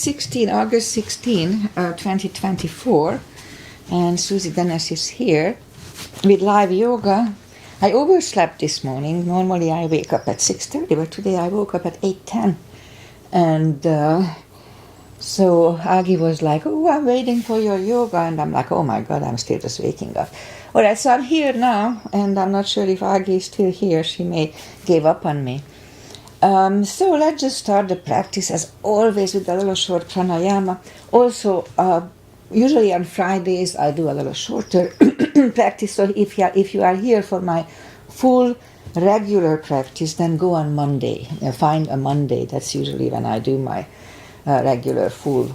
August 16, 2024, and Susie Dennis is here with live yoga. I overslept this morning. Normally I wake up at 6:30, but today I woke up at 8:10. And so Agi was like, "Oh, I'm waiting for your yoga." And I'm like, "Oh my God, I'm still just waking up." All right, so I'm here now, and I'm not sure if Agi is still here. She may give up on me. So let's just start the practice as always with a little short pranayama. Also, usually on Fridays I do a little shorter practice. So if you are here for my full regular practice, then go on Monday. Find a Monday. That's usually when I do my regular full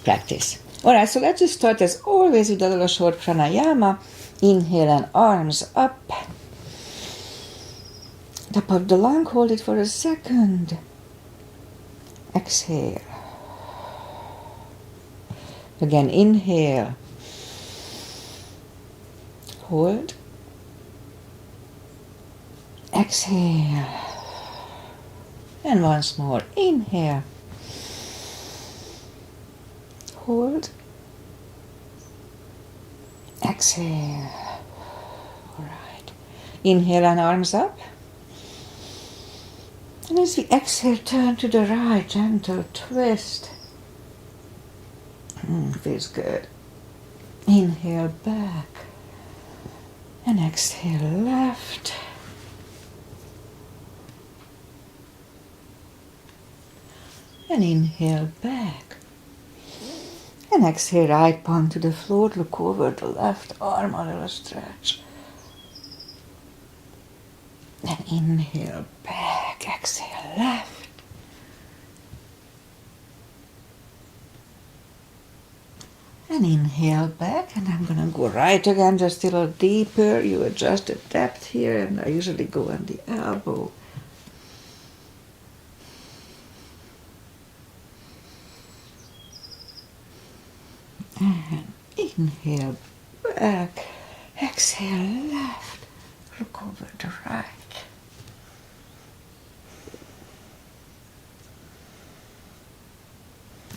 practice. All right, so let's just start as always with a little short pranayama. Inhale and arms up. Top of the lung, hold it for a second. Exhale. Again, inhale. Hold. Exhale. And once more, inhale. Hold. Exhale. All right. Inhale and arms up. And as we exhale, turn to the right, gentle twist. Feels good. Inhale back. And exhale left. And inhale back. And exhale right palm to the floor. Look over the left arm, a little stretch. And inhale back, exhale left. And inhale back, and I'm gonna go right again, just a little deeper. You adjust the depth here, and I usually go on the elbow. And inhale back, exhale left, look over the right.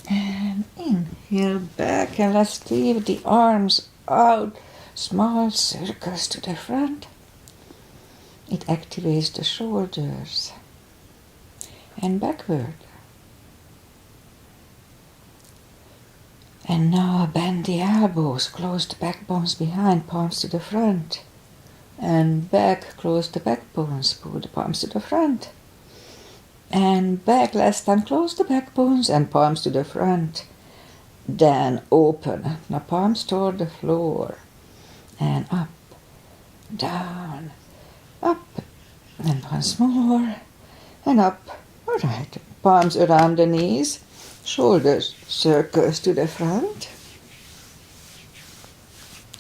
And inhale back, and let's leave the arms out, small circles to the front. It activates the shoulders. And backward. And now bend the elbows, close the backbones behind, palms to the front. And back, close the backbones, pull the palms to the front. And back, last time, close the backbones and palms to the front. Then open, now palms toward the floor. And up, down, up, and once more, and up. All right, palms around the knees, shoulders circles to the front.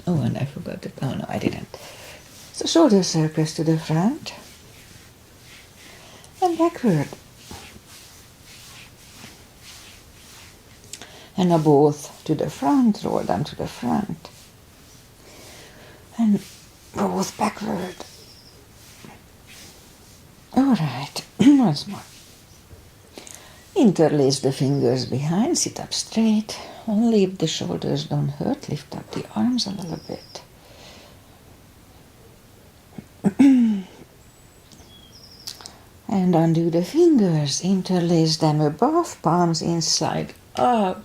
Oh, and I forgot it. Oh, no, I didn't. So shoulder circles to the front. And backward. And now both to the front, roll them to the front. And both backward. All right, once more. Interlace the fingers behind, sit up straight. Only if the shoulders don't hurt, lift up the arms a little bit. And undo the fingers, interlace them above, palms inside out.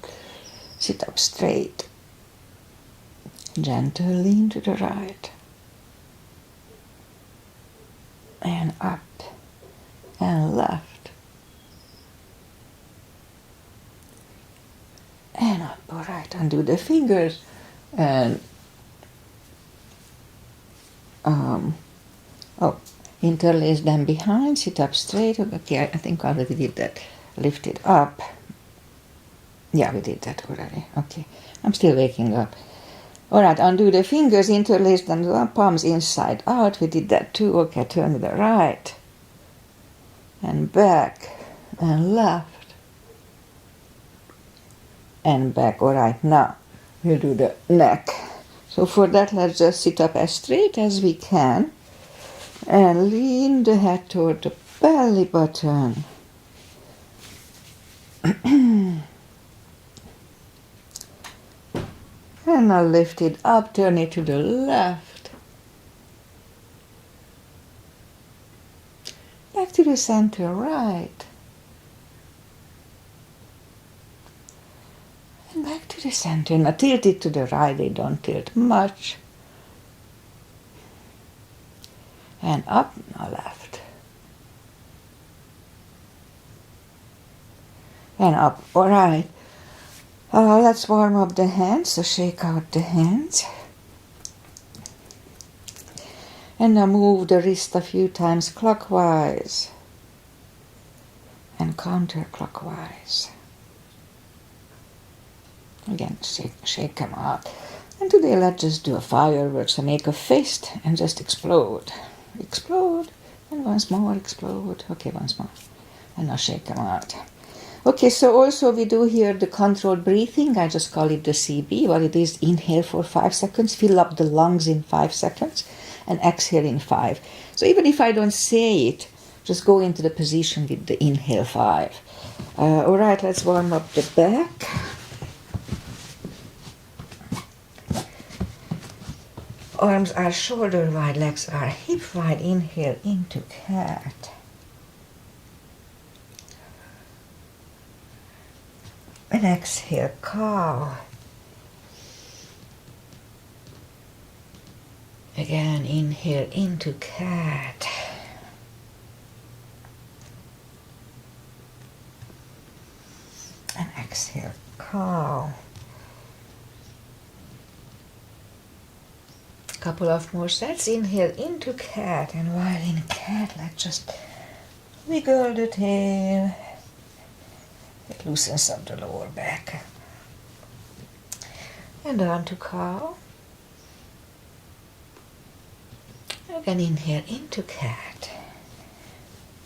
Sit up straight. Gentle lean to the right. And up and left. And up, all right, undo the fingers and interlace them behind, sit up straight. Okay, I think I already did that. Lift it up. Yeah, we did that already. Okay, I'm still waking up. All right, undo the fingers, interlace them, palms inside out. We did that too. Okay, turn to the right. And back and left. And back. All right, now we'll do the neck. So for that, let's just sit up as straight as we can and lean the head toward the belly button. And now lift it up, turn it to the left. Back to the center, right. And back to the center. Now tilt it to the right, they don't tilt much. And up, now left. And up, all right. Let's warm up the hands, so shake out the hands. And now move the wrist a few times clockwise and counterclockwise. Again, shake them out. And today let's just do a fireworks. So make a fist and just explode. Explode. And once more explode. Okay, once more. And now shake them out. Okay, so also we do here the controlled breathing. I just call it the CB. What it is, inhale for 5 seconds, fill up the lungs in 5 seconds, and exhale in 5. So even if I don't say it, just go into the position with the inhale 5. All right, let's warm up the back. Arms are shoulder wide, legs are hip wide. Inhale into cat. And exhale, cow. Again, inhale into cat. And exhale, cow. Couple of more sets. Inhale into cat, and while in cat, let's just wiggle the tail. It loosens up the lower back. And on to cow. Again, inhale into cat.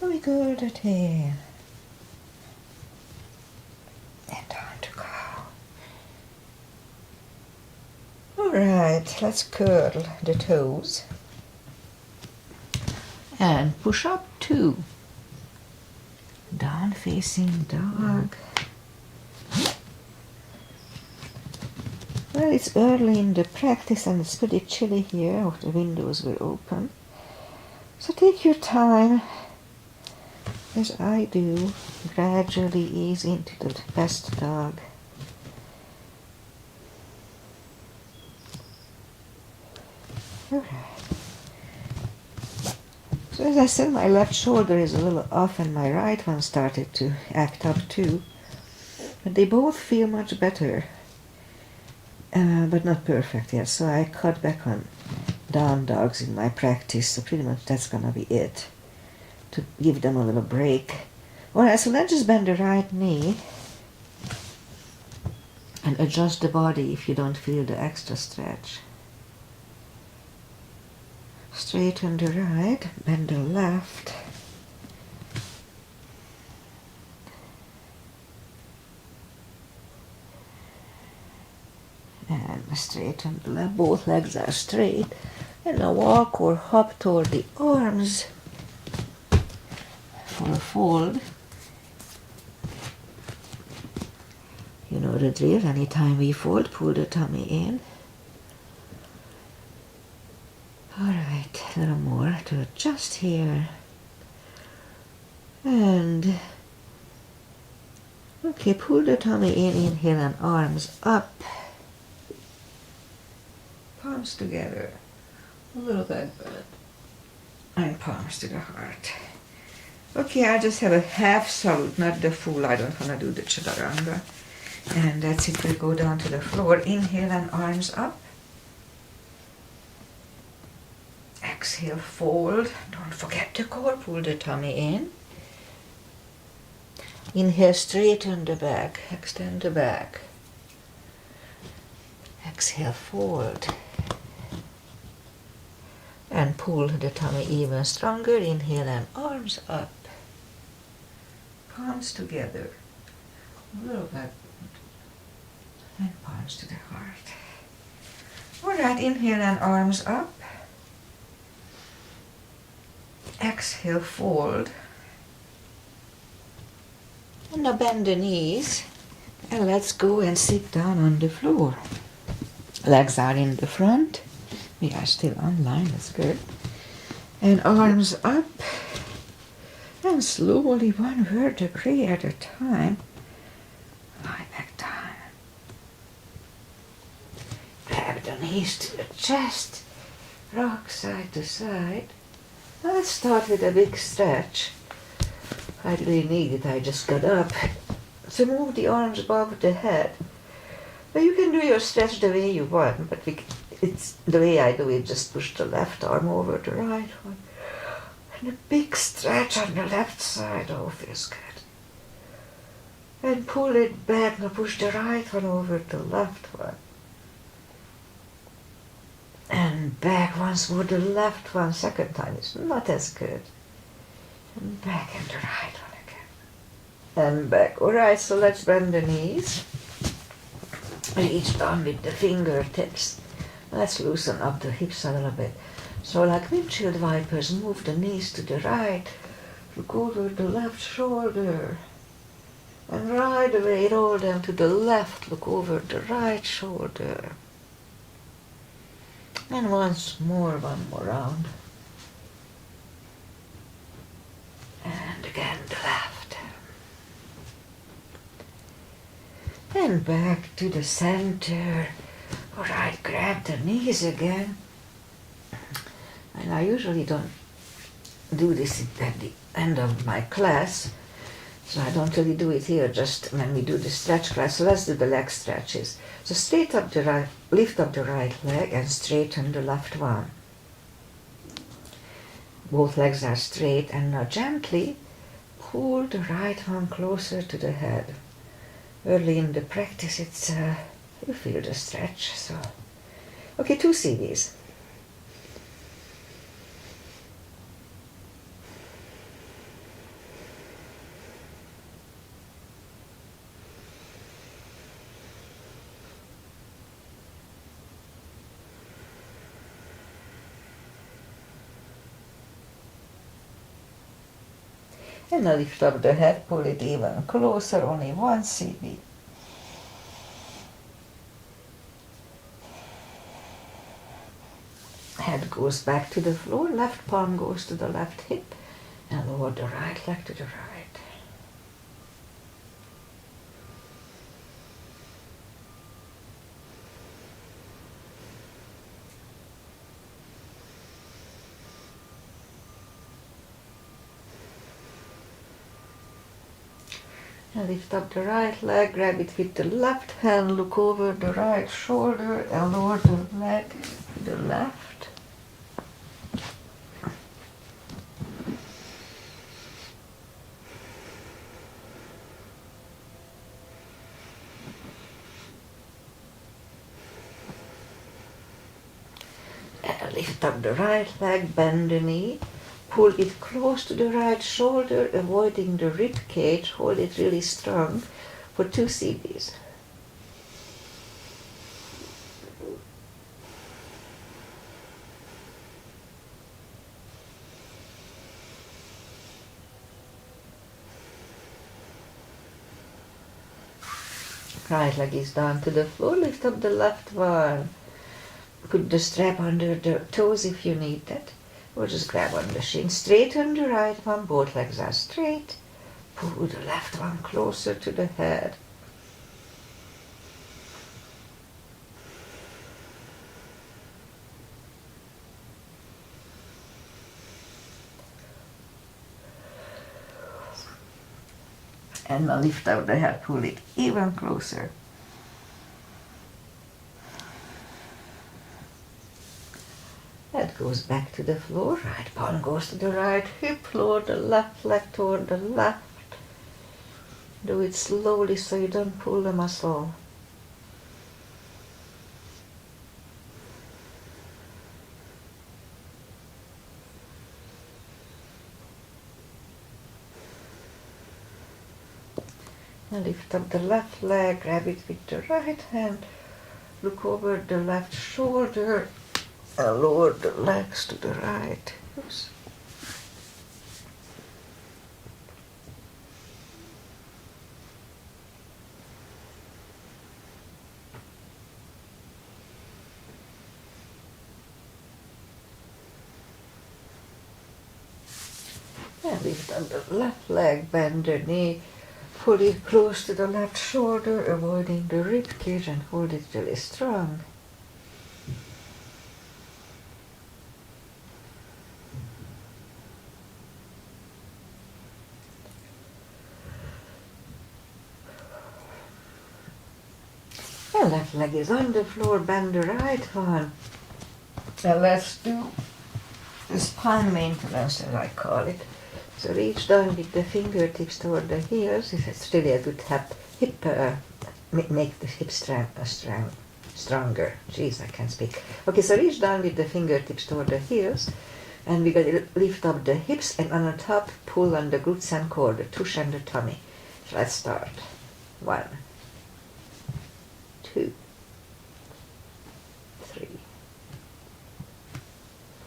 Wiggle the tail. And on to cow. Alright, let's curl the toes. And push up 2. Down facing dog. Well, it's early in the practice and it's pretty chilly here. The windows were open. So take your time, as I do. Gradually ease into the best dog. Alright. So as I said, my left shoulder is a little off and my right one started to act up too. But they both feel much better. But not perfect yet. So I cut back on down dogs in my practice. So pretty much that's gonna be it. To give them a little break. Alright, so let's just bend the right knee. And adjust the body if you don't feel the extra stretch. Straighten the right, bend the left. And straighten the left, both legs are straight. And now walk or hop toward the arms for a fold. You know the drill, anytime we fold, pull the tummy in. Alright, a little more to adjust here. And okay, pull the tummy in, inhale and arms up. Palms together, a little bit, and palms to the heart. Okay, I just have a half salute, not the full. I don't want to do the chaturanga. And that's it, we go down to the floor. Inhale and arms up. Exhale, fold. Don't forget the core, pull the tummy in. Inhale, straighten the back, extend the back. Exhale, fold. And pull the tummy even stronger. Inhale and arms up. Palms together. A little bit. And palms to the heart. Alright, inhale and arms up. Exhale, fold. And now bend the knees. And let's go and sit down on the floor. Legs are in the front. We are still online, that's good. And arms up. And slowly, one vertebrae at a time, lie back down. Grab the knees to the chest. Rock side to side. Now let's start with a big stretch. I didn't need it, I just got up. So move the arms above the head. Now you can do your stretch the way you want, but it's the way I do it, just push the left arm over the right one. And a big stretch on the left side, oh, feels good. And pull it back, now push the right one over the left one. And back once more, the left one, second time is not as good. And back and the right one again. And back. Alright, so let's bend the knees. Reach down with the fingertips. Let's loosen up the hips a little bit. So like windshield wipers, move the knees to the right. Look over the left shoulder. And right away roll them to the left. Look over the right shoulder. And once more, one more round. And again the left. And back to the center. Alright, grab the knees again. And I usually don't do this at the end of my class. So I don't really do it here, just when we do the stretch class. So let's do the leg stretches. So straight up the right, lift up the right leg and straighten the left one. Both legs are straight, and now gently pull the right one closer to the head. Early in the practice, it's you feel the stretch. So, okay, 2 CDs. And now lift up the head, pull it even closer, only 1 CD. Head goes back to the floor, left palm goes to the left hip, and lower the right leg to the right. And lift up the right leg, grab it with the left hand, look over the right shoulder, and lower the leg to the left. And lift up the right leg, bend the knee. Pull it close to the right shoulder, avoiding the rib cage. Hold it really strong for 2 CDs. Right leg is down to the floor. Lift up the left one. Put the strap under the toes if you need that. Or just grab on the shin. Straighten the right one, both legs are straight. Pull the left one closer to the head. And now lift out the head, pull it even closer. Head goes back to the floor, right palm goes to the right hip, lower the left leg toward the left. Do it slowly so you don't pull the muscle. And lift up the left leg, grab it with the right hand, look over the left shoulder, and lower the legs to the right. Oops. And lift up the left leg, bend the knee, pull it close to the left shoulder, avoiding the rib cage, and hold it really strong. And left leg is on the floor, bend the right one. And let's do spine maintenance, as I call it. So reach down with the fingertips toward the heels. It's really a good make the hip stronger. Jeez, I can't speak. Okay, so reach down with the fingertips toward the heels, and we're going to lift up the hips, and on the top, pull on the glutes and core, the tush and the tummy. So let's start. 1, 2, 3,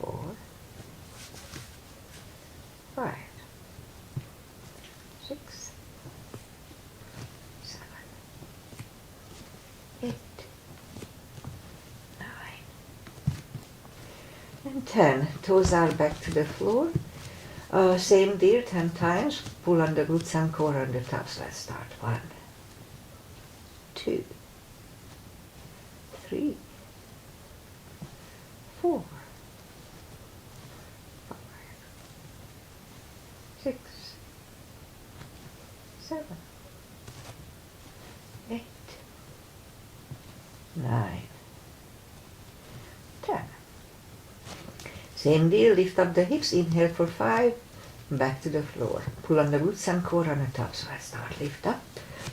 4, 5, 6, 7, 8, 9, and 10. Toes are back to the floor. Same deal 10 times. Pull on the glutes and core on the top. So let's start. 1, 2, 3, 4, 5, 6, 7, 8, 9, 10. Same deal, lift up the hips, inhale for 5, back to the floor. Pull on the glutes and core on the top. So I start, lift up,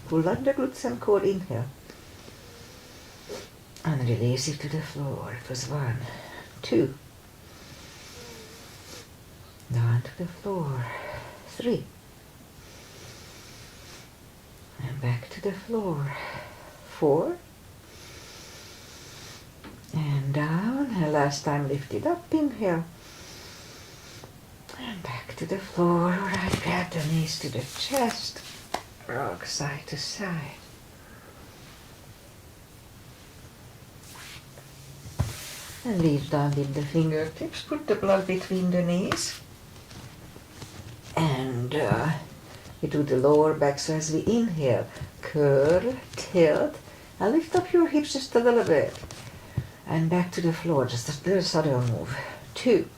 pull on the glutes and core, inhale. And release it to the floor. It was 1, 2. Down to the floor. 3. And back to the floor. 4. And down. And last time lift it up, inhale. And back to the floor. Alright, grab the knees to the chest. Rock side to side. And reach down with the fingertips, put the blood between the knees. And we do the lower back, so as we inhale, curl, tilt, and lift up your hips just a little bit. And back to the floor, just a little subtle move. 2,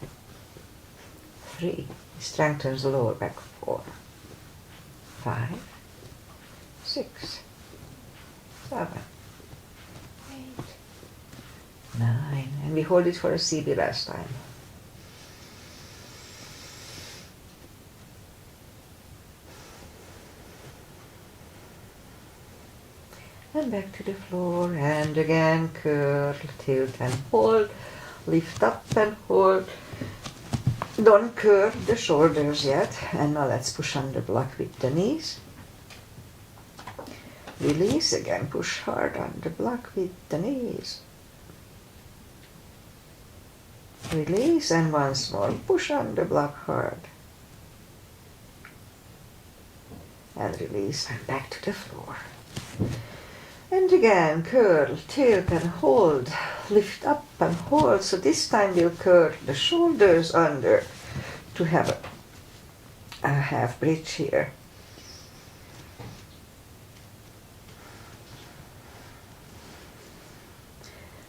3, strengthens the lower back. 4, 5, 6, 7, 8, 9, and we hold it for a CB last time. And back to the floor, and again, curl, tilt and hold, lift up and hold. Don't curl the shoulders yet, and now let's push on the block with the knees. Release again, push hard on the block with the knees. Release, and once more, push on the block hard. And release, and back to the floor. And again, curl, tilt and hold, lift up and hold. So this time we'll curl the shoulders under to have a half bridge here.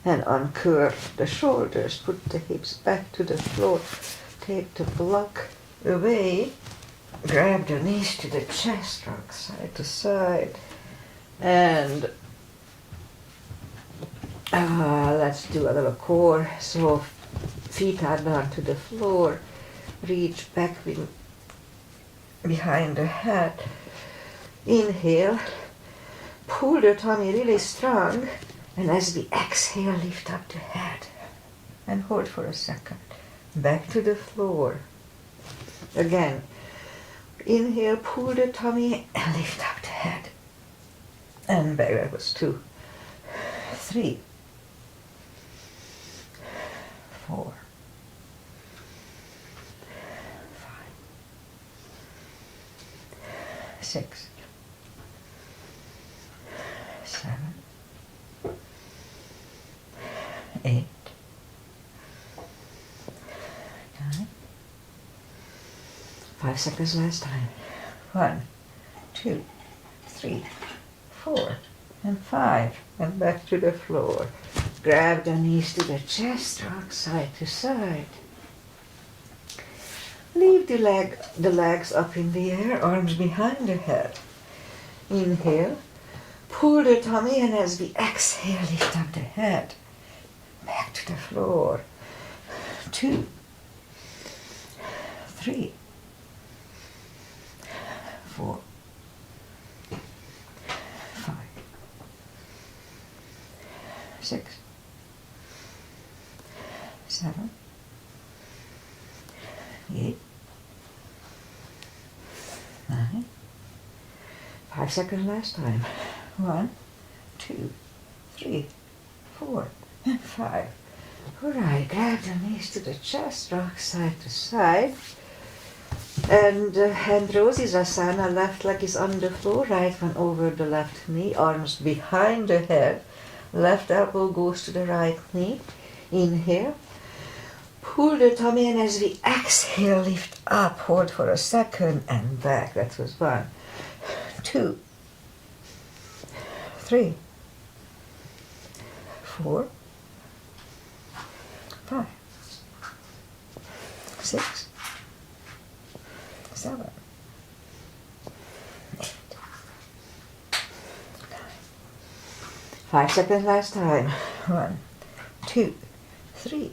And uncurl the shoulders, put the hips back to the floor, take the block away, grab the knees to the chest, rock side to side, and let's do a little core. So feet are down to the floor, reach back behind the head, inhale, pull the tummy really strong, and as we exhale, lift up the head and hold for a second. Back to the floor. Again, inhale, pull the tummy and lift up the head. And back, that was 2, 3, 4, 5, 6, 7, 8, 9, 5 5 seconds last time. 1, 2, 3, 4, and 5. And back to the floor. Grab the knees to the chest, rock side to side. Leave the legs up in the air, arms behind the head. Inhale. Pull the tummy, and as we exhale, lift up the head. Back to the floor. 2, 3, 4, 5, 6, 7, 8, 9. 5 seconds last time. 1, 2, 3, 4, and 5. Alright, grab the knees to the chest, rock side to side. And Rosie's asana, left leg is on the floor, right one over the left knee, arms behind the head. Left elbow goes to the right knee. Inhale. Pull the tummy, and as we exhale, lift up, hold for a second, and back. That was 1, 2, 3, 4, 5, 6, 7, 8, 9. 5 seconds last time. 1, 2, 3,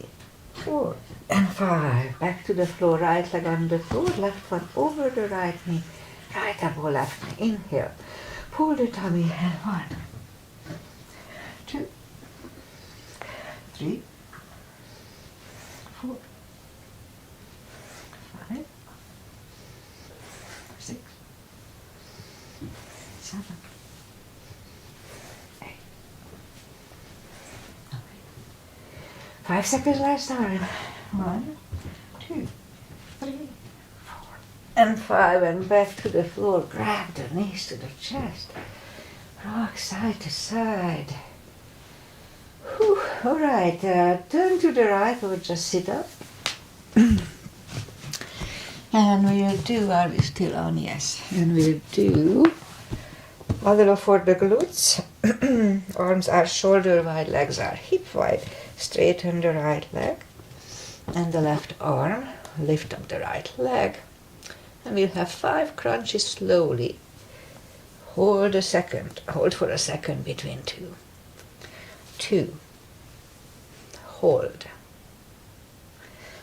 4, and 5. Back to the floor, right leg on the floor, left one over the right knee, right elbow, left knee. Inhale. Pull the tummy, and 1, 2, 3, 4, 5, 6, 7, 8, 9. 5 seconds last time. 1, 2, 3, 4, and 5. And back to the floor. Grab the knees to the chest. Rock side to side. Whew. All right, turn to the right or just sit up. And we'll do, are we still on? Yes. And we'll do a little for the glutes. Arms are shoulder wide, legs are hip wide. Straighten the right leg and the left arm. Lift up the right leg. And we'll have 5 crunches slowly. Hold a second. Hold for a second between 2. 2. Hold.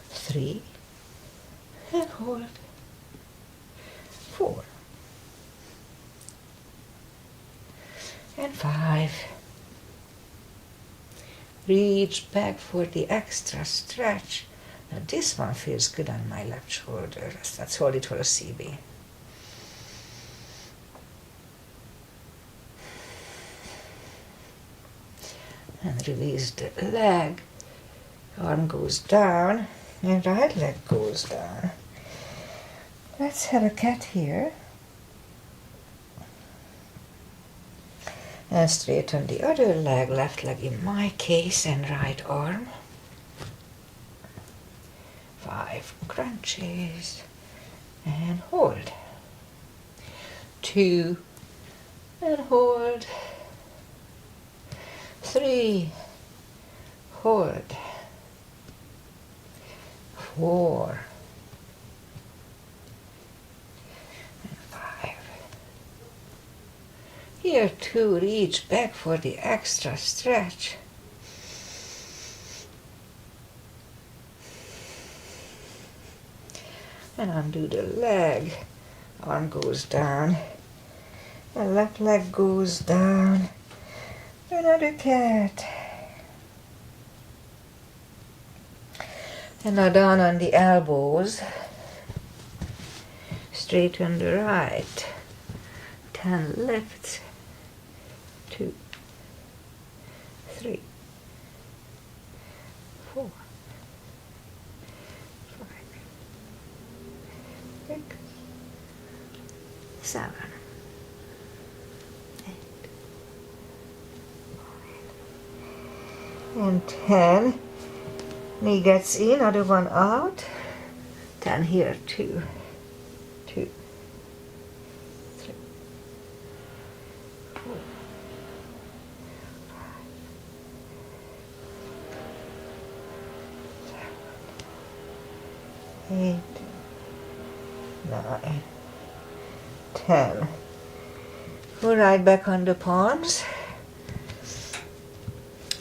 3. And hold. 4. And 5. Reach back for the extra stretch. Now this one feels good on my left shoulder. Let's hold it for a CB. And release the leg. Arm goes down and right leg goes down. Let's have a cat here. And straighten the other leg, left leg in my case, and right arm. 5 crunches. And hold. 2. And hold. 3. Hold. 4. And 5. Here 2, reach back for the extra stretch. And undo the leg. Arm goes down. The left leg goes down. Another cat. And now down on the elbows. Straighten the right. 10 lifts. 2, 3, 4, 5, 6, 7, 8, and 10. Knee gets in, other one out. 10 here too. 8, 9, 10. Go right back on the palms.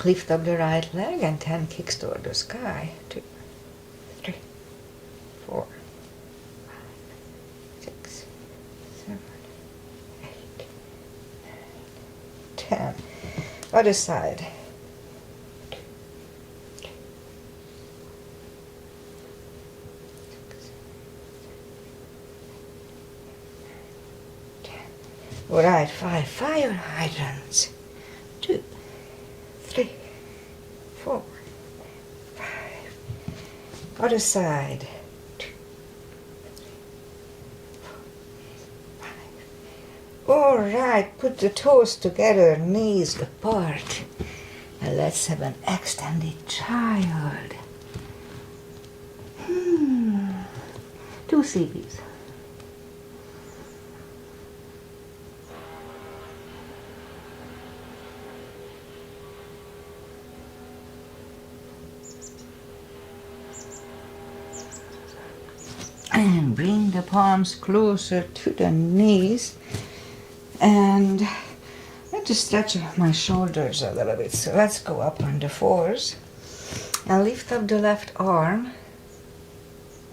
Lift up the right leg and 10 kicks toward the sky. 2, 3, 4, 5, 6, 7, 8, 9, 10. Other side. 2, 3, 6, 10. All right, 5 fire hydrants. 2, 3, 4, 5. Other side. 2, 3, 4, 5. All right, put the toes together, knees apart. And let's have an extended child. 2 CBs. And bring the palms closer to the knees. And I just stretch my shoulders a little bit. So let's go up on the 4s. And lift up the left arm.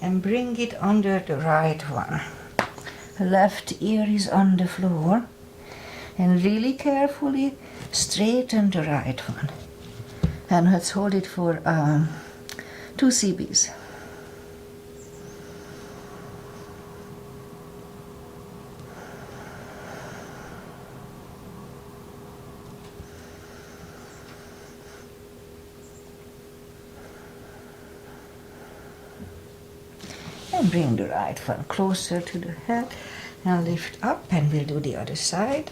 And bring it under the right one. Left ear is on the floor. And really carefully straighten the right one. And let's hold it for 2 CBs. And bring the right one closer to the head and lift up, and we'll do the other side.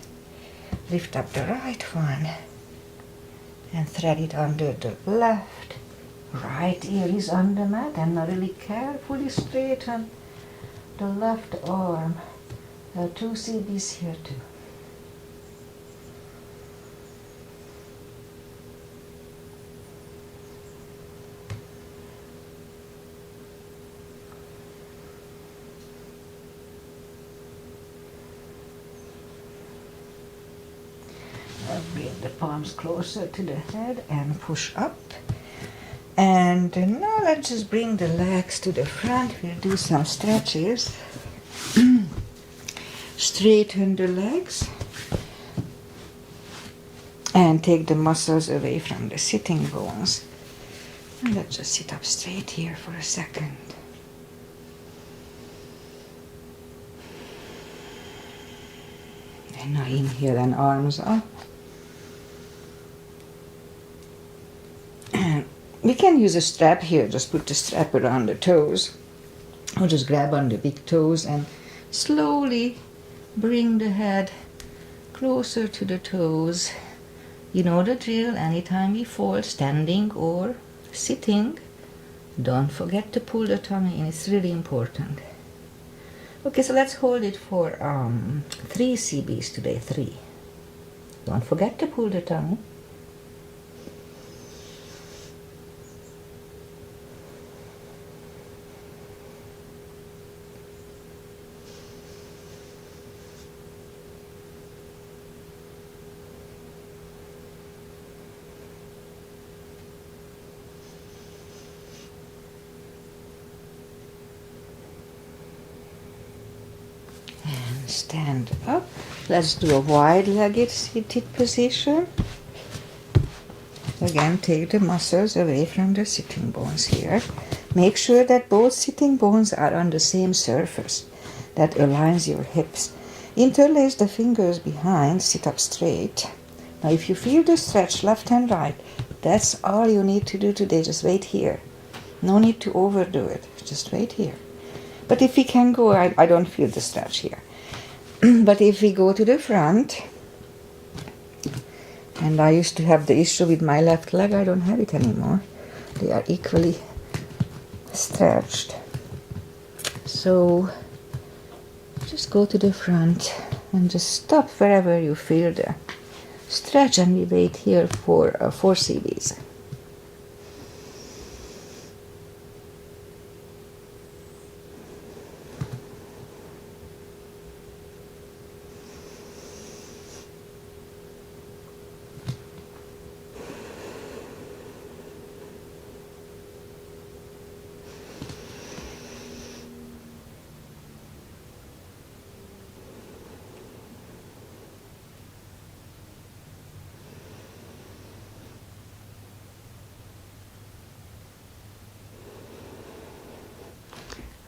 Lift up the right one and thread it under the left. Right ear is on the mat, and now really carefully straighten the left arm. 2 CBs here too. Bring the palms closer to the head and push up. And now let's just bring the legs to the front. We'll do some stretches. Straighten the legs. And take the muscles away from the sitting bones. And let's just sit up straight here for a second. And now inhale and arms up. We can use a strap here, just put the strap around the toes, or just grab on the big toes and slowly bring the head closer to the toes. You know the drill, anytime we fall, standing or sitting, don't forget to pull the tummy in, it's really important. Okay, so let's hold it for 3 CBs today, 3. Don't forget to pull the tummy. Stand up. Let's do a wide-legged seated position. Again, take the muscles away from the sitting bones here. Make sure that both sitting bones are on the same surface. That aligns your hips. Interlace the fingers behind, sit up straight. Now if you feel the stretch left and right, that's all you need to do today. Just wait here. No need to overdo it. Just wait here. But if we can go, I don't feel the stretch here. But if we go to the front, and I used to have the issue with my left leg, I don't have it anymore. They are equally stretched. So just go to the front and just stop wherever you feel the stretch, and we wait here for 4 CBs.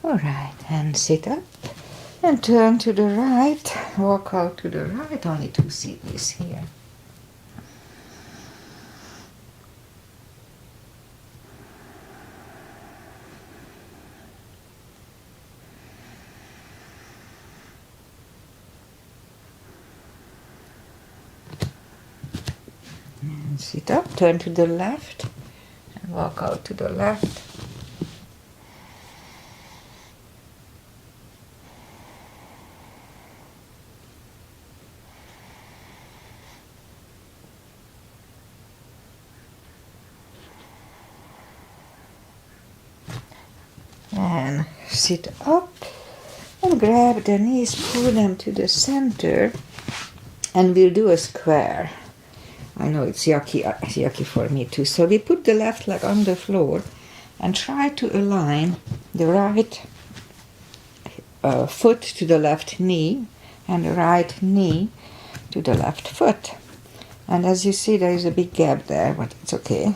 Alright, and sit up and turn to the right, walk out to the right, only 2 CBs here. And sit up, turn to the left and walk out to the left. And sit up and grab the knees, pull them to the center, and we'll do a square. I know it's yucky for me too. So we put the left leg on the floor and try to align the right foot to the left knee and the right knee to the left foot. And as you see, there is a big gap there, but it's okay.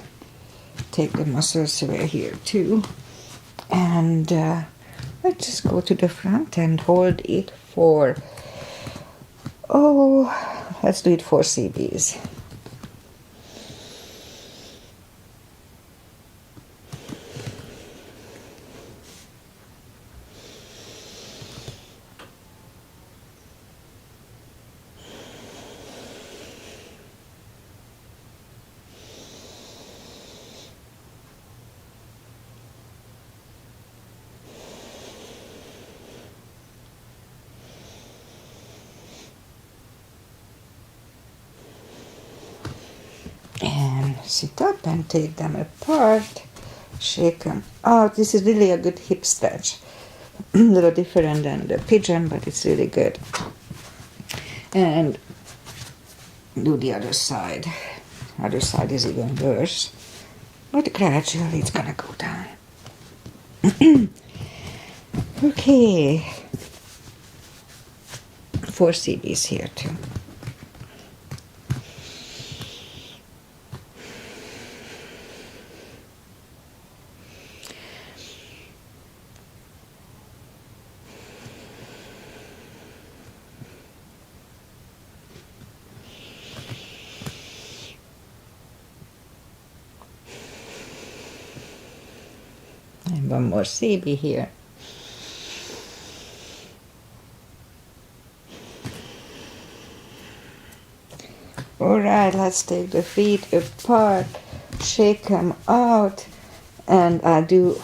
Take the muscles away here too. And let's just go to the front and hold it for, let's do it 4 CBs. And sit up and take them apart, shake them out. This is really a good hip stretch. A little different than the pigeon, but it's really good. And do the other side. Other side is even worse, but gradually it's gonna go down. Okay, 4 CBs here too. And 1 more CB here. Alright, let's take the feet apart, shake them out, and do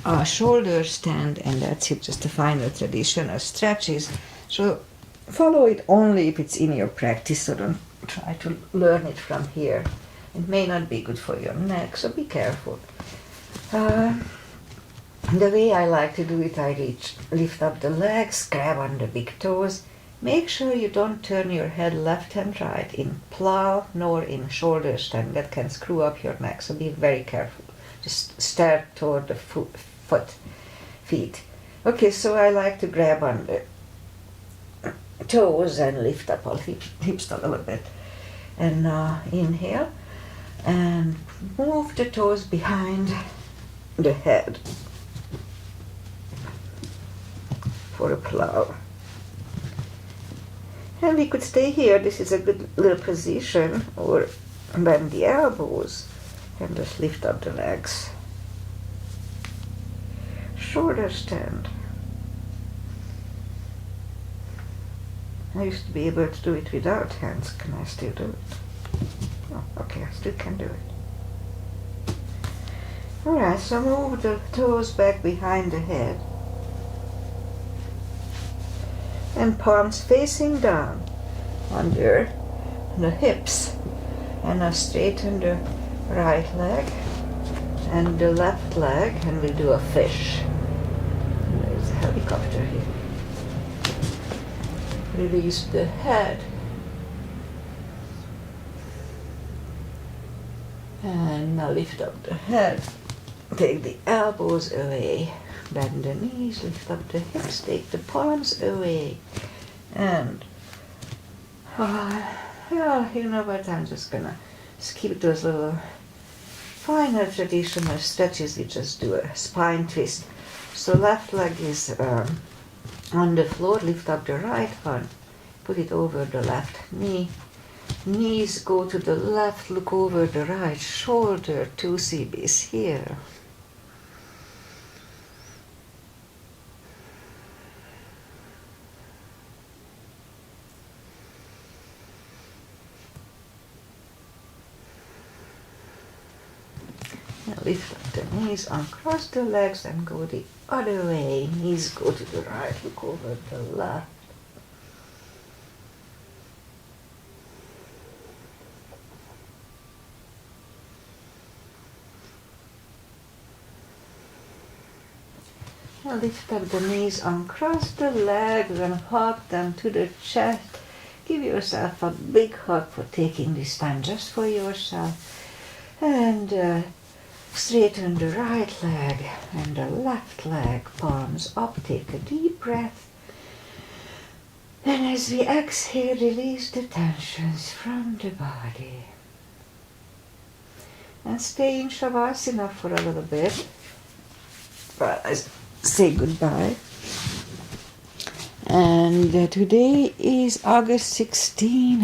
a shoulder stand, and that's it, just a final traditional stretches. So follow it only if it's in your practice, so don't try to learn it from here. It may not be good for your neck, so be careful. The way I like to do it, I lift up the legs, grab on the big toes. Make sure you don't turn your head left and right in plow nor in shoulder stand. That can screw up your neck, so be very careful. Just stare toward the feet. Okay, so I like to grab on the toes and lift up our hips a little bit. And inhale and move the toes behind the head for a plow. And we could stay here. This is a good little position, or bend the elbows and just lift up the legs. Shoulder stand. I used to be able to do it without hands. Can I still do it? Oh, okay, I still can do it. Alright, so move the toes back behind the head. And palms facing down under the hips. And now straighten the right leg and the left leg, and we'll do a fish. And there's a helicopter here. Release the head. And now lift up the head. Take the elbows away. Bend the knees, lift up the hips, take the palms away. And, yeah, you know what, I'm just gonna skip those little final traditional stretches. We just do a spine twist So left leg is on the floor, lift up the right one, put it over the left knee. Knees go to the left, look over the right shoulder, 2 CBs here. Now lift up the knees, uncross the legs and go the other way. Knees go to the right, look over the left. Now lift up the knees, uncross the legs and hug them to the chest. Give yourself a big hug for taking this time just for yourself. And straighten the right leg and the left leg, palms up, take a deep breath. And as we exhale, release the tensions from the body. And stay in Shavasana for a little bit. But I say goodbye. And today is August 16.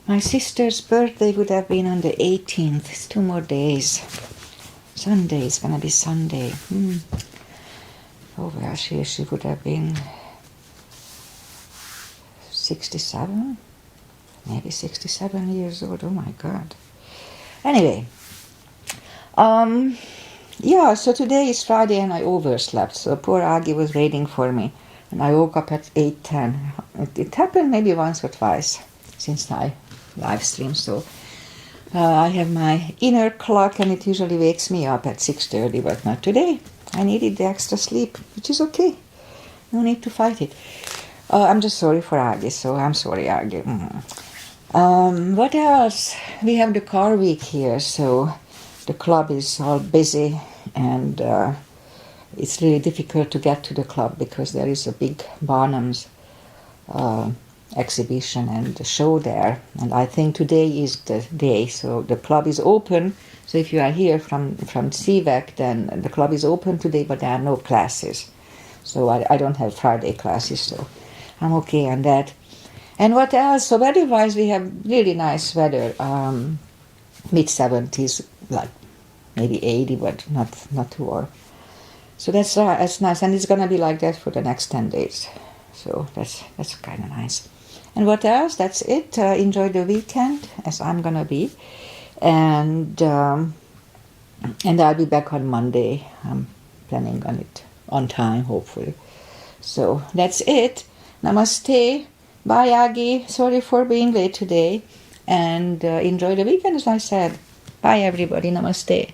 My sister's birthday would have been on the 18th. It's 2 more days. Sunday is gonna be Sunday. Oh well, she would have been 67? Maybe 67 years old. Oh my God. Anyway. Yeah, so today is Friday and I overslept. So poor Aggie was waiting for me. And I woke up at 8:10. It happened maybe once or twice since I live stream. So I have my inner clock and it usually wakes me up at 6:30, but not today. I needed the extra sleep, which is okay. No need to fight it. I'm just sorry for Aggie, so I'm sorry, Aggie. What else? We have the car week here, so the club is all busy and it's really difficult to get to the club because there is a big Barnum's exhibition and show there, and I think today is the day. So the club is open. So if you are here from CVEC, then the club is open today, but there are no classes. So I don't have Friday classes, so I'm okay on that. And what else? So weather-wise, we have really nice weather. Mid-70s, like maybe 80, but not too warm. So that's nice, and it's gonna be like that for the next 10 days. So that's kind of nice. And what else? That's it. Enjoy the weekend, as I'm gonna be, and I'll be back on Monday. I'm planning on it on time, hopefully. So that's it. Namaste. Bye, Aggie. Sorry for being late today, and enjoy the weekend, as I said. Bye, everybody. Namaste.